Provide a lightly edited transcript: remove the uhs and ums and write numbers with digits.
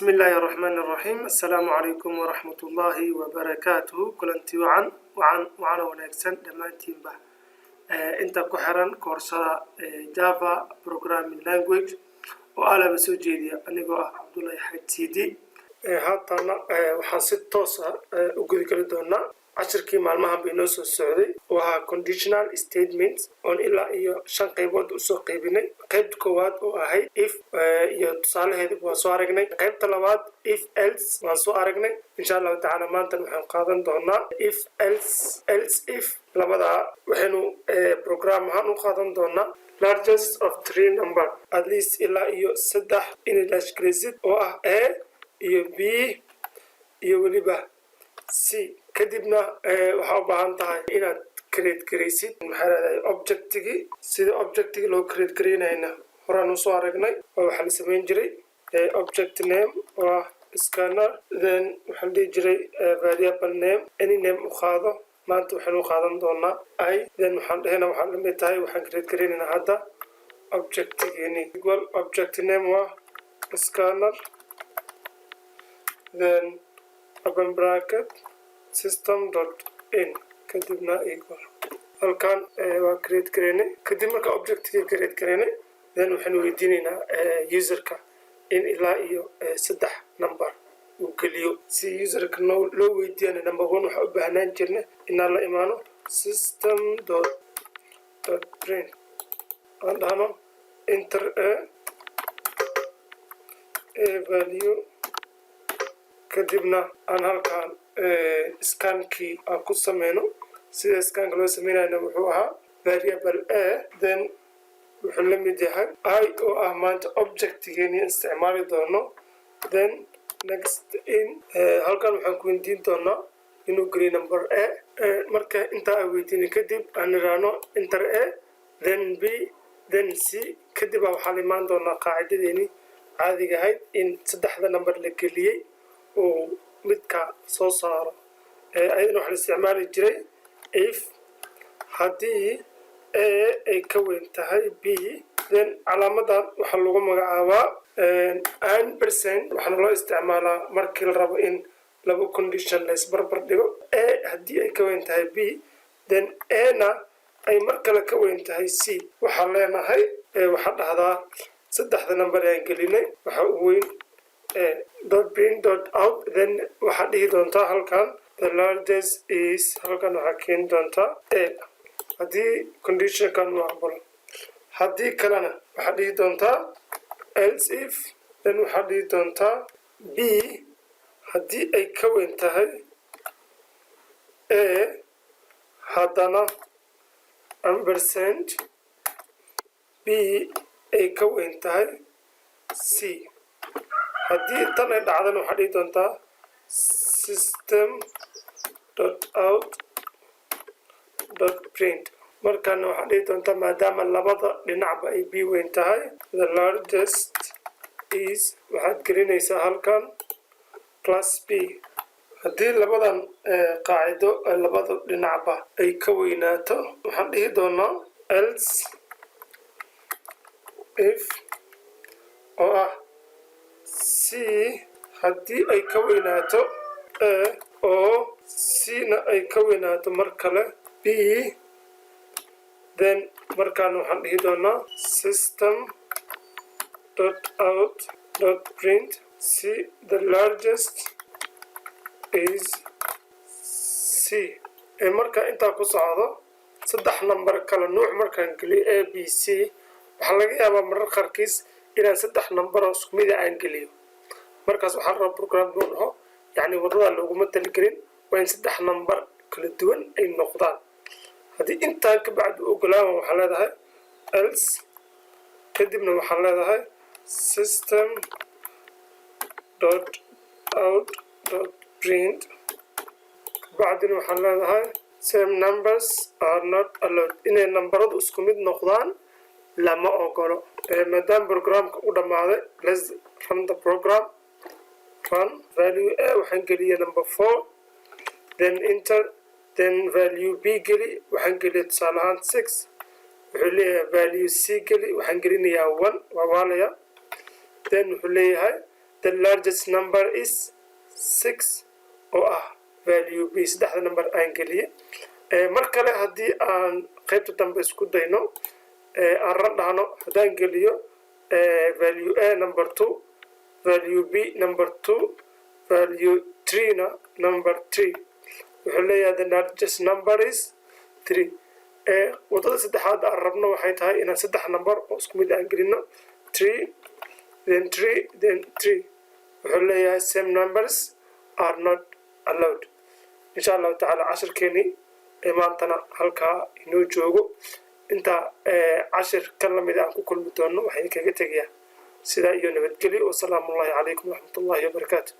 بسم الله الرحمن الرحيم. السلام عليكم ورحمة الله وبركاته. كلنتي وعن ونكسن دمانتين به انت كحران كورسا جافا بروجرامينج لانجويج وعلى مسوجيدي انيغو عبد الله حسيدي هاتنا waxaan si toos ah u gudi kala doonaa casharkii maalmaha baynoo soo socday waa conditional statements on ilaa iyo 5 qaybood u soo qaybinay qaybta koowaad oo ahayd if iyo tusaalaheedu waan soo aragnay qaybta labaad if else waan soo aragnay insha Allah taala maanta waxaan qaadan doonaa if else if labada waxaanu program ahaan u qaadan doonaa largest of 3 number at least ilaa iyo 3 in dash graded oo ah a iyo b iyo waliba c kadibna waxa u baahan tahay inaad create gareysid maxaa objectigi sida objectigi loo create gareynayna horaan soo aragnay oo waxa la sameyn jiray object name waa scanner then waxa la jiray variable name any name u qaado maanta waxaan u qaadan doonaa I then waxaan dhahaynaa waxa la mid tahay waxaan create gareynaa hadda objectigini equal object name waa scanner then open bracket system.in kadibna equal halkan waa create gareynay kadib marka objectigi create gareynay then waxaan weydiinaynaa userka in ilaa iyo 3 number uu geliyo si userka loo weydiiyana number 1 waxa u baahnaan jirnay inaan la imaano system.print and enter a value kadibna aan halkan scankii aan ku sameyno sida scanka loo sameynayna wuxuu ahaa variable a then wuxuu la mid yahay I oo ah maanta objectigeeni isticmaali doono then next in halkan waxaan ku weydiin doonaa inuu geliyo number a marka inta ay weydiin kadib aan iraano enter a then b then c kadib waxaan imaan doonaa qaacidadeeni caadiga ahayd in 3 number la geliyay oo midka soo saaro ayadana waxa la isticmaali jiray if hadii a ay ka weyn tahay b then calaamadan waxa lagu magacaabaa %. waxaana loo isticmaalaa markii la rabo in laba condition la isbarbar dhigo a hadii ay ka weyn tahay b then a na ay mar kale ka weyn tahay c waxaan leenahay waxa dhahdaa 3 number aan gelinay waxa uu weyn .print.out then waxa dhihi doontaa halkan the largest is halkan waxa keen doontaa a hadii condition kan uu aqbalo hadii kalena waxa dhihi doontaa else if then waxa dhihi doontaa b hadii ay ka weyn tahay a hadana %, b ay ka weyn tahay c hadii tan ay dhacdana waxa dhihi doontaa system.out.print markaan waxa dhihi doontaa maadaama labada dhinacba ay b weyn tahay the largest is waxaad gelinaysaa halkan plus b hadii labadan qaacido labada dhinacba ay ka weynaato waxaan dhihi doonaa else if oo ah c hadii ay ka weynaato a oo c na ay ka weynaato mar kale b then markaan waxaan dhihi doonaa system.out.print c the largest is c marka intaa ku socdo 3 number kala nooc markaan geliyo a b c waxa laga yaabaa marar qarkiis inaan 3 number oo isku mid ah aan geliyo markaas waxaan rabaa program oo yani wadada loogu talagalin waa in 3 number kala duwan ay noqdaan hadii inta ka bacdu ogolaan waxa leedahay else kadibna waxa leedahay system.out.print bacdina waxa leedahay same numbers are not allowed inay numberadu isku mid noqdaan lama ogolo maadaama programka u dhamaaday let's run the program run value a waxaan geliyaa number 4 then enter then value b geli waxaan geliyaa tusaale ahaan 6 wuxuu leeyahay value c geli waxaan gelinayaa 1 waa waalaya then wuxuu leeyahay the largest number is 6 oo ah value b saddexda number aan geliye mar kale haddii aan qaybta dambe isku dayno aan radhano haddaan geliyo value a number 2 value b number 2 value 3 na number 3 wuxuu leeyahay the largest number is 3 wadada saddexaad aan rabno waxay tahay inaan saddex number oo isku mid aan gelino 3 then 3 then 3 wuxuu leeyahay same numbers are not allowed insha allahu tacaala cashirkeeni maantana halkaa inoo joogo inta cashir ka lamid aan ku kulmi doono waxaan kaga tegayaa sidaa iyo nabadgelyo wasalaamu calaykum waraxmatullaahi wabarakaatu